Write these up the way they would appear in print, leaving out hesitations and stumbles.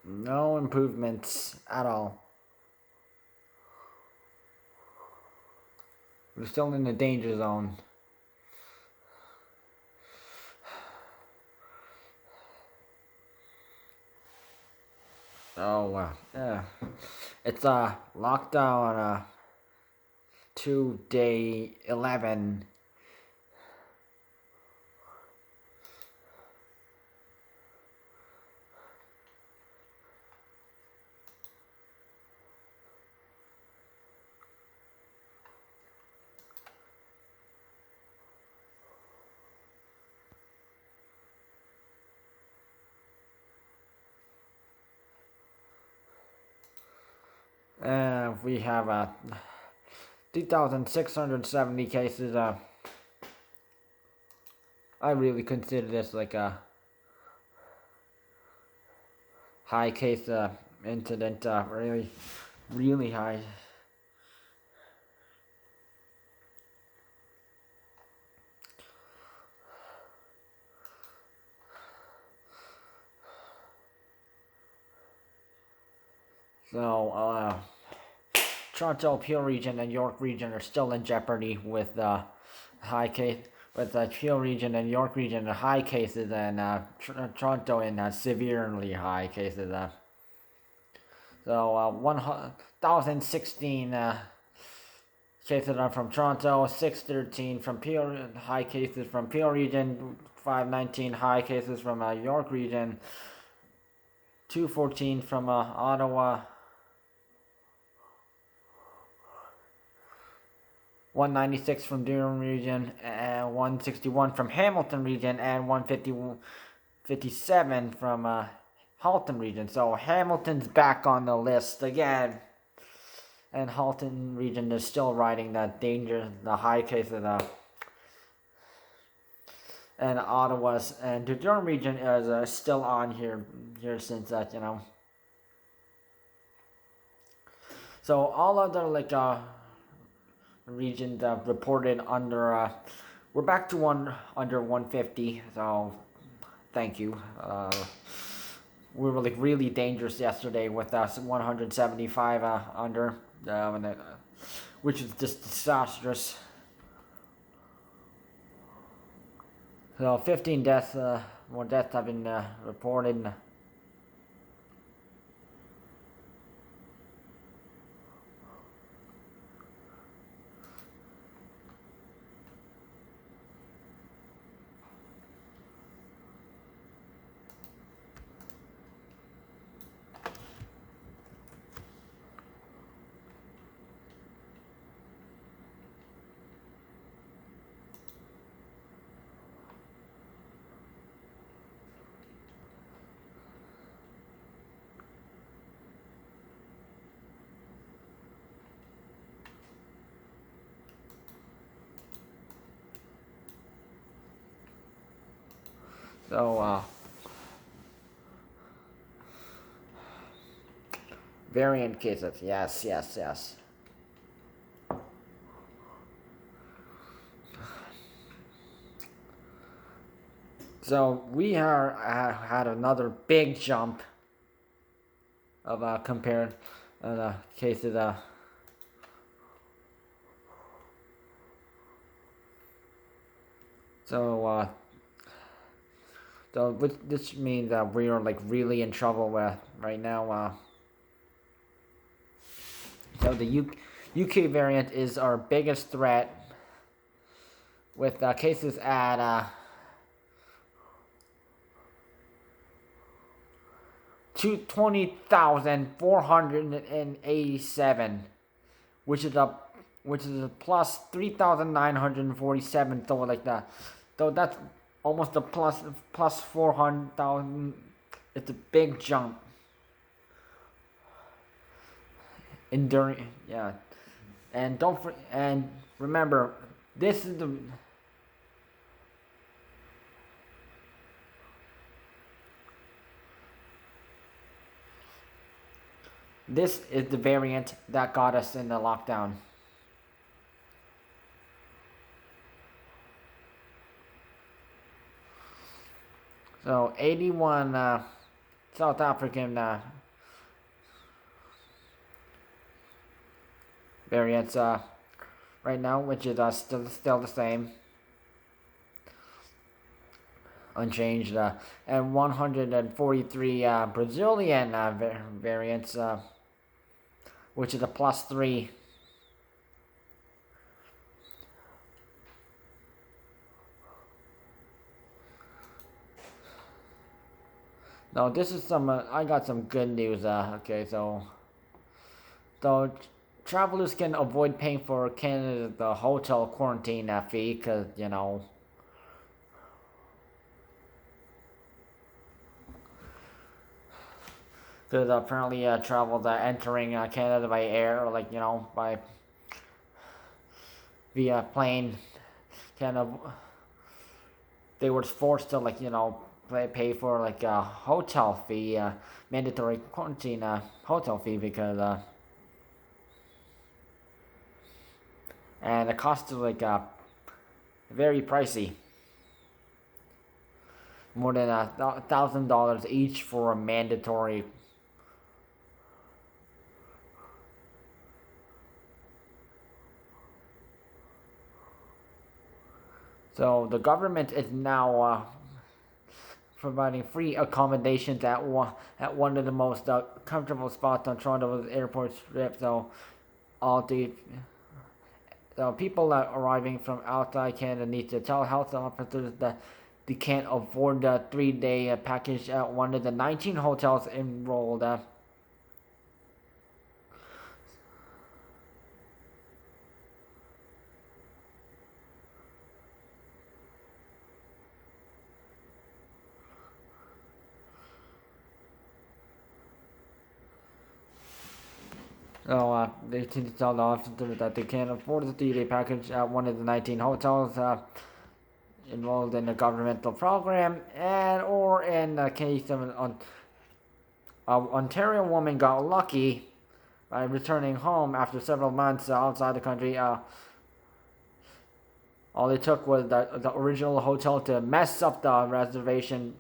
No improvements at all. We're still in the danger zone. Oh, yeah. It's lockdown 2 day 11. We have 2,670 cases. I really consider this like a high case incident. Really, really high. So, Toronto, Peel Region, and York Region are still in jeopardy with high case. With the Peel Region and York Region in high cases, and Toronto in severely high cases. So 1,016 cases are from Toronto, 613 from Peel, high cases from Peel Region, 519 high cases from York Region, 214 from Ottawa, 196 from Durham Region, and 161 from Hamilton Region, and 157 from Halton Region. So Hamilton's back on the list again. And Halton Region is still riding that danger, the high case of the. And Ottawa's and the Durham Region is still on here since that, you know. So all other regions reported under. We're back to under 150. So thank you. We were really dangerous yesterday with us 175 under, which is just disastrous. So 15 deaths, more deaths have been reported. So, variant cases, yes. So we had another big jump of compared cases. So this means that we are really in trouble right now. So the UK variant is our biggest threat, with cases at 20,487, which is a plus 3,947. So so that's almost a plus 400,000. It's a big jump. Enduring, yeah, and and remember, this is the. This is the variant that got us in the lockdown. So 81 South African variants right now, which is still the same, unchanged, and 143 Brazilian variants, which is a +3. Now this is some. I got some good news. Okay, so travelers can avoid paying for Canada the hotel quarantine fee, because there's apparently travelers entering Canada by air, like by via plane, kind of they were forced to pay for like a hotel fee, mandatory quarantine hotel fee, because and the cost is like very pricey, more than $1,000 each for a mandatory. So the government is now providing free accommodations at one of the most comfortable spots on Toronto's airport strip. So all the people arriving from outside Canada need to tell health officers that they can't afford the 3-day package at one of the 19 hotels enrolled. So they need to tell the officers that they can't afford the 3-day package at one of the 19 hotels enrolled in the governmental program, and or in the case of an Ontario woman got lucky by returning home after several months outside the country. All it took was the original hotel to mess up the reservation,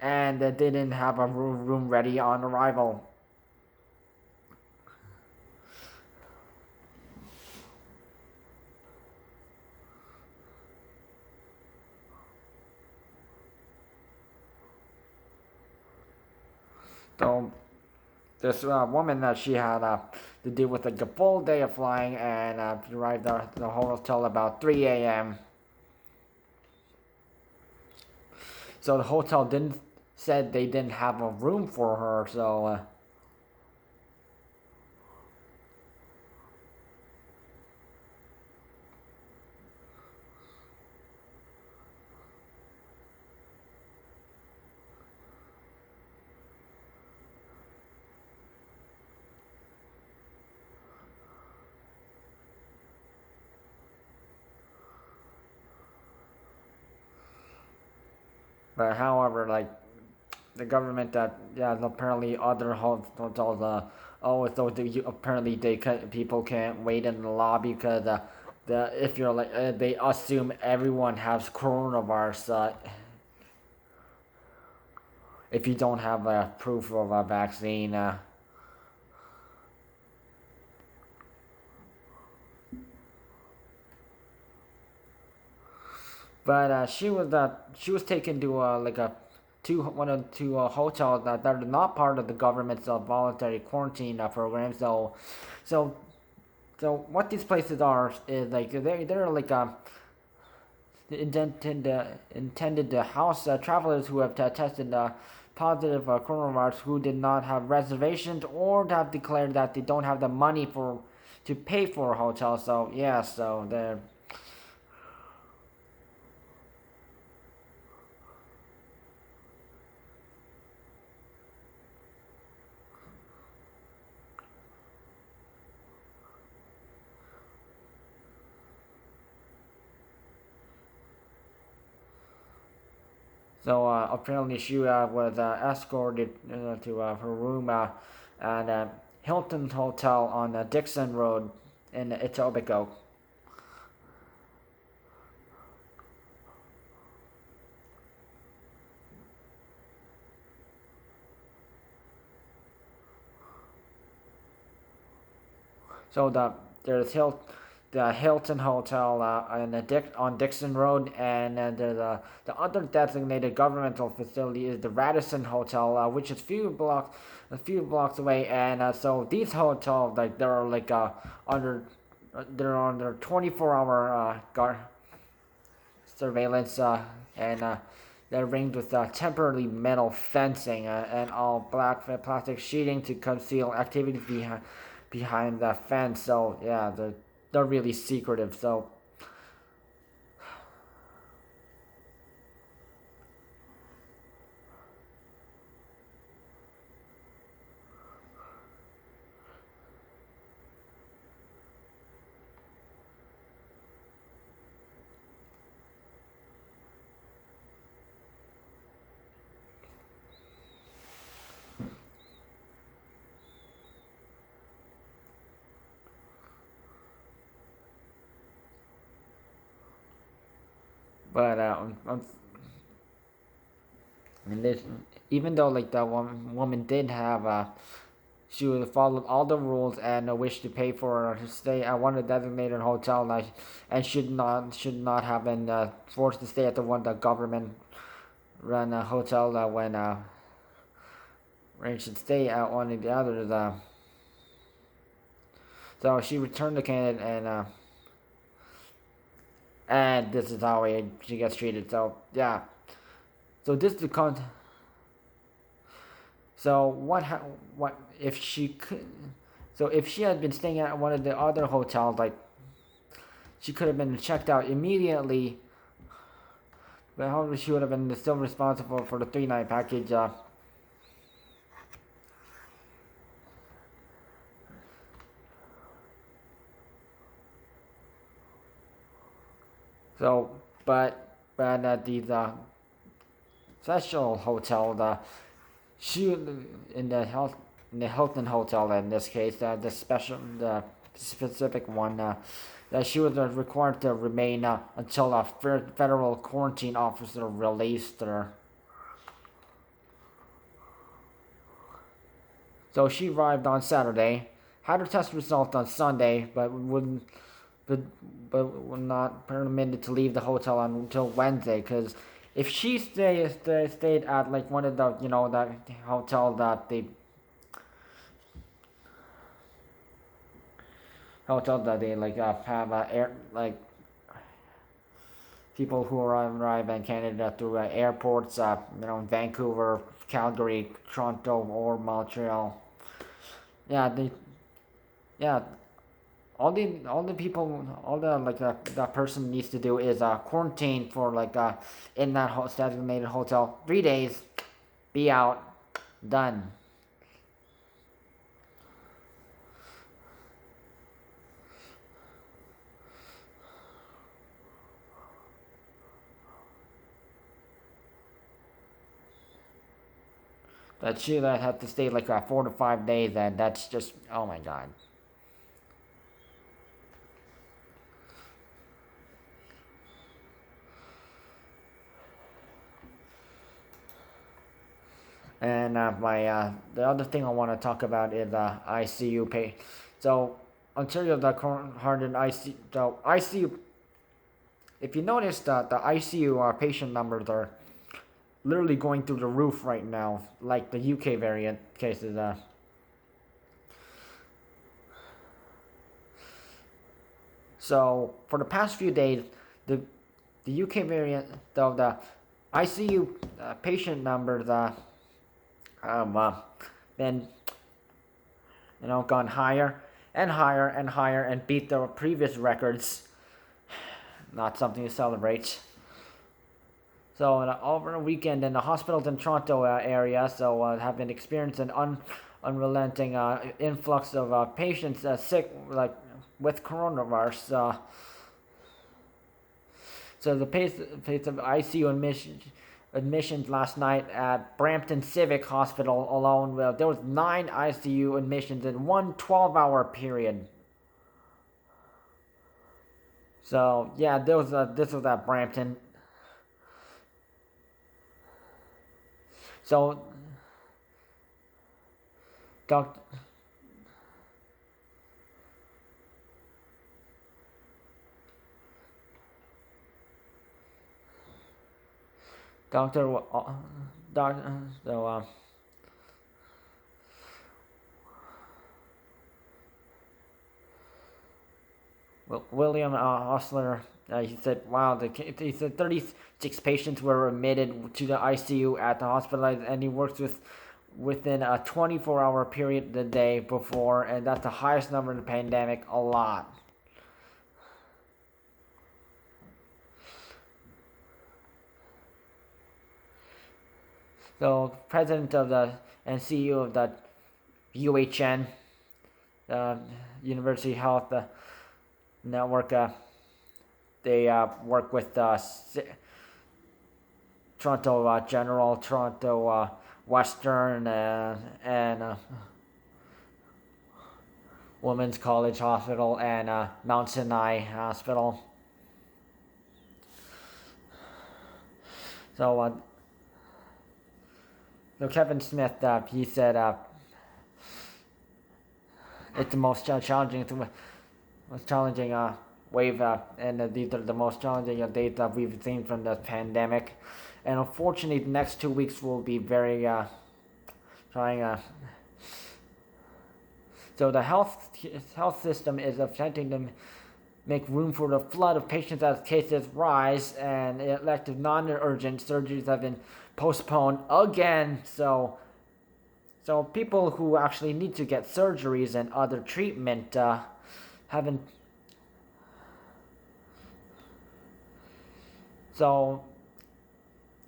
and they didn't have a room ready on arrival. So this woman that she had to deal with a full day of flying, and arrived at the hotel about 3 a.m. So the hotel said they didn't have a room for her. So but however, like the government apparently other hotels so apparently people can't wait in the lobby, because if you're they assume everyone has coronavirus if you don't have a proof of a vaccine. But she was taken to one of two hotels that are not part of the government's voluntary quarantine program. So so what these places are is like they're like intended to house travelers who have tested positive coronavirus, who did not have reservations or have declared that they don't have the money to pay for a hotel. So yeah, so they're. So apparently she was escorted to her room at Hilton Hotel on Dixon Road in Etobicoke. So there's the Hilton Hotel on Dixon Road, and the other designated governmental facility is the Radisson Hotel, which is a few blocks away. And so these hotels, like under they're under 24-hour surveillance, and they're ringed with temporary metal fencing and all black plastic sheeting to conceal activities behind the fence. So yeah, they're really secretive. So but I mean, even though like the woman did have she would followed all the rules and wished to pay for her stay at one of the designated hotel, and should not have been forced to stay at the one the government run hotel when should stay at one of the others. So she returned to Canada, and this is how she gets treated. So yeah, so this is the con. So what if she could? So if she had been staying at one of the other hotels, like she could have been checked out immediately. But however, she would have been still responsible for the 3-night package. So, but at these special hotel, she in the health in the Hilton Hotel in this case, the specific one, that she was required to remain until a federal quarantine officer released her. So she arrived on Saturday, had her test result on Sunday, but but were not permitted to leave the hotel until Wednesday. Because if she stayed at like one of the that hotel that they like have air like people who arrive in Canada through airports, Vancouver, Calgary, Toronto, or Montreal. Yeah, yeah, all the people, all the like that person needs to do is quarantine for in that designated hotel 3 days, be out, done. That she that had to stay 4 to 5 days, and that's just, oh my god. And my the other thing I want to talk about is ICU pay. So Ontario, the current ICU, if you notice that the ICU patient numbers are literally going through the roof right now, like the UK variant cases. So for the past few days, the UK variant, though the ICU patient numbers um, been gone higher and higher and higher and beat the previous records. Not something to celebrate. So over the weekend in the hospitals in Toronto area, so have been experiencing unrelenting influx of patients sick with coronavirus. So the pace of ICU admissions last night at Brampton Civic Hospital alone, there was 9 ICU admissions in one 12-hour period. So yeah, this was at Brampton. So Doc, Doctor, doc, so William Osler, he said, "Wow, he said 36 patients were admitted to the ICU at the hospital, and he works within a 24-hour period the day before, and that's the highest number in the pandemic. A lot." So, president of the and CEO of the UHN, University Health Network, they work with Toronto General, Toronto Western, and Women's College Hospital, and Mount Sinai Hospital. So, Kevin Smith, he said it's the most challenging wave, and these are the most challenging days that we've seen from the pandemic. And unfortunately, the next 2 weeks will be very trying. So the health system is attempting to make room for the flood of patients as cases rise, and elective non-urgent surgeries have been postponed again. So people who actually need to get surgeries and other treatment haven't. So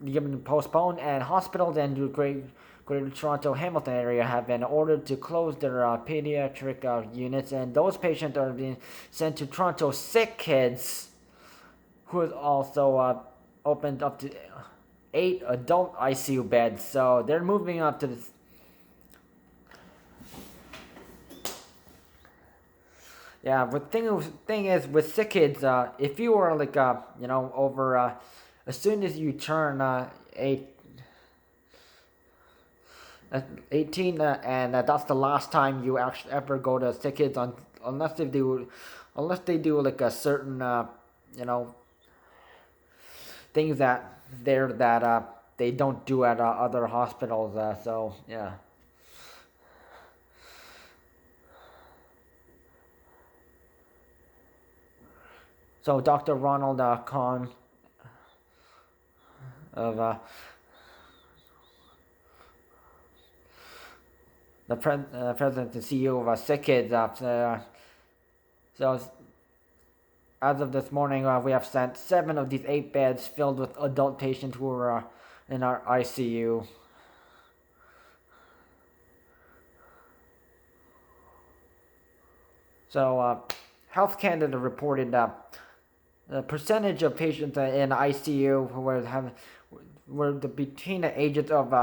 given postponed, and hospitals and the Greater Toronto Hamilton area have been ordered to close their pediatric units, and those patients are being sent to Toronto Sick Kids, who has also opened up to 8 adult ICU beds. So they're moving up to this. Yeah, but thing is with Sick Kids, if you are like over as soon as you turn 18, and that's the last time you actually ever go to Sick Kids, unless they do like a certain things that they don't do at other hospitals. So yeah. So Dr. Ronald Kahn of the president and CEO of Sick Kids. So as of this morning, we have sent 7 of these 8 beds filled with adult patients who are in our ICU. So Health Canada reported that the percentage of patients in ICU who were between the ages of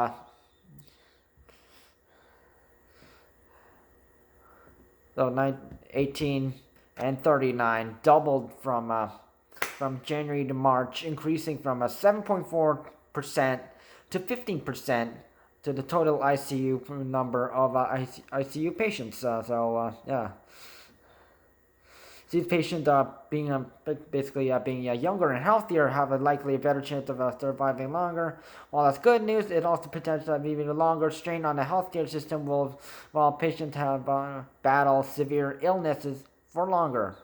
18 and 39 doubled from January to March, increasing from 7.4% to 15% to the total ICU number of ICU patients. Yeah. These patients being being younger and healthier have a likely better chance of surviving longer. While that's good news, it also potentially have even a longer strain on the healthcare system while patients have battle severe illnesses for longer.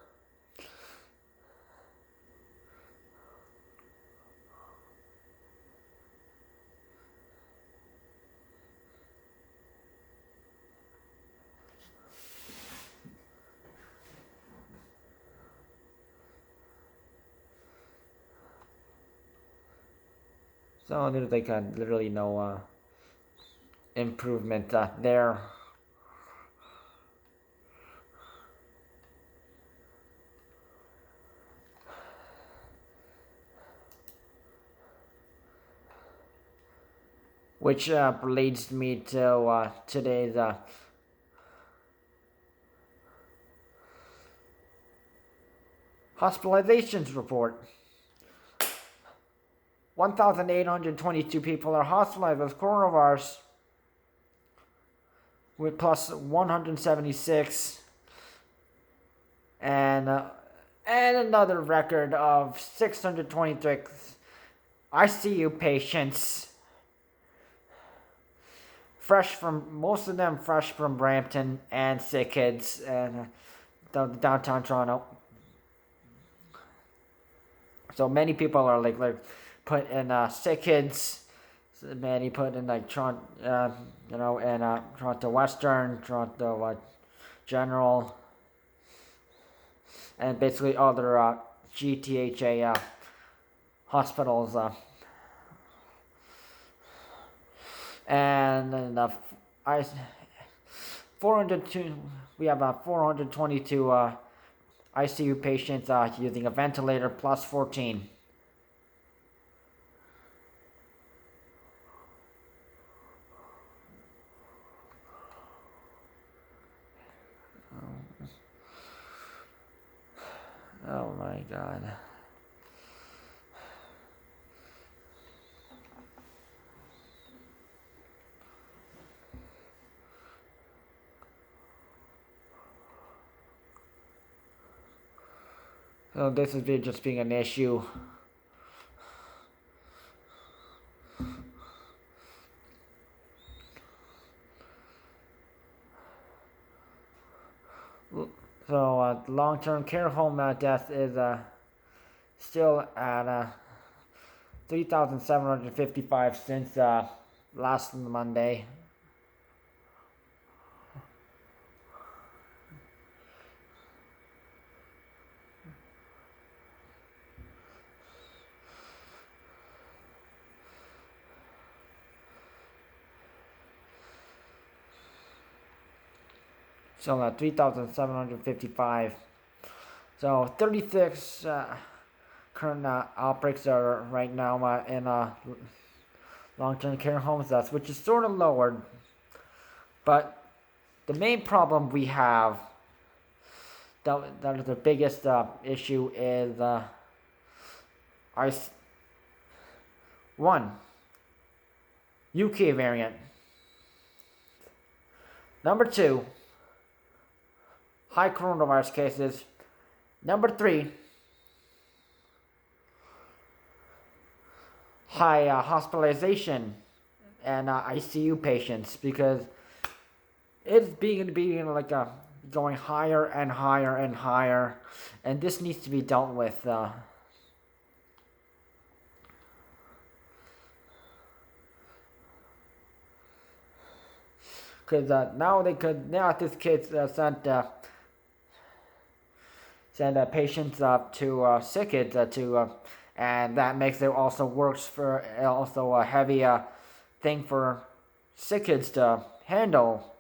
So there's like literally no improvement there. Which leads me to today's hospitalizations report. 1,822 people are hospitalized with coronavirus, with plus 176, and another record of 626 ICU patients, most of them fresh from Brampton and sick kids and downtown Toronto. So many people are like put in sick kids. Many put in like Toronto, and Toronto Western, Toronto General, and basically other GTHA hospitals. And then I 402. We have 422 ICU patients using a ventilator plus 14. Oh my God. So this is just being an issue. So long-term care home death is still at 3,755 since last Monday. So 3,755. So 36 current outbreaks are right now in long-term care homes, which is sort of lowered. But the main problem we have, that is the biggest issue, is one, UK variant. Number 2, high coronavirus cases. Number 3, high hospitalization and ICU patients, because it's being like going higher and higher and higher, and this needs to be dealt with. Because now this kid's send patients to sick kids and that makes it also worse for also a heavy thing for sick kids to handle.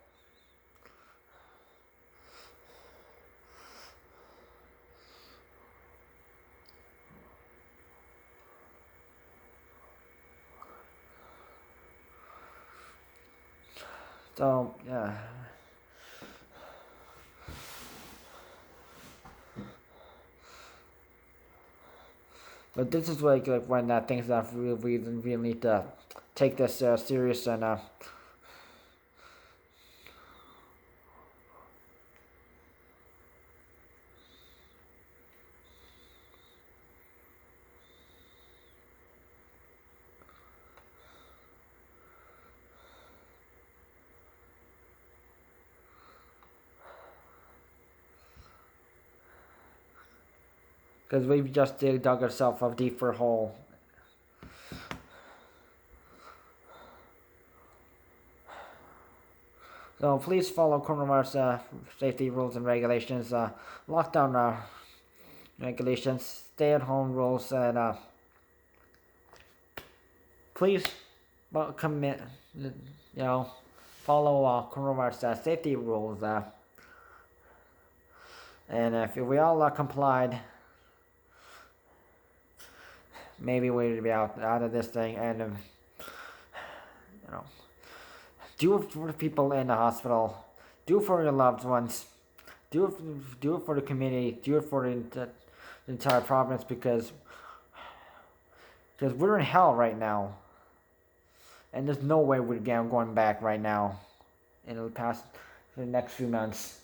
So yeah. But this is like when things that really need to take this serious and because we've just dug ourselves a deeper hole. So please follow coronavirus safety rules and regulations, lockdown regulations, stay-at-home rules, and please commit, follow coronavirus safety rules. And if we all complied, maybe we'd be out of this thing. And do it for the people in the hospital. Do it for your loved ones. Do it for the community. Do it for the entire province, because we're in hell right now, and there's no way we're going back right now in the next few months.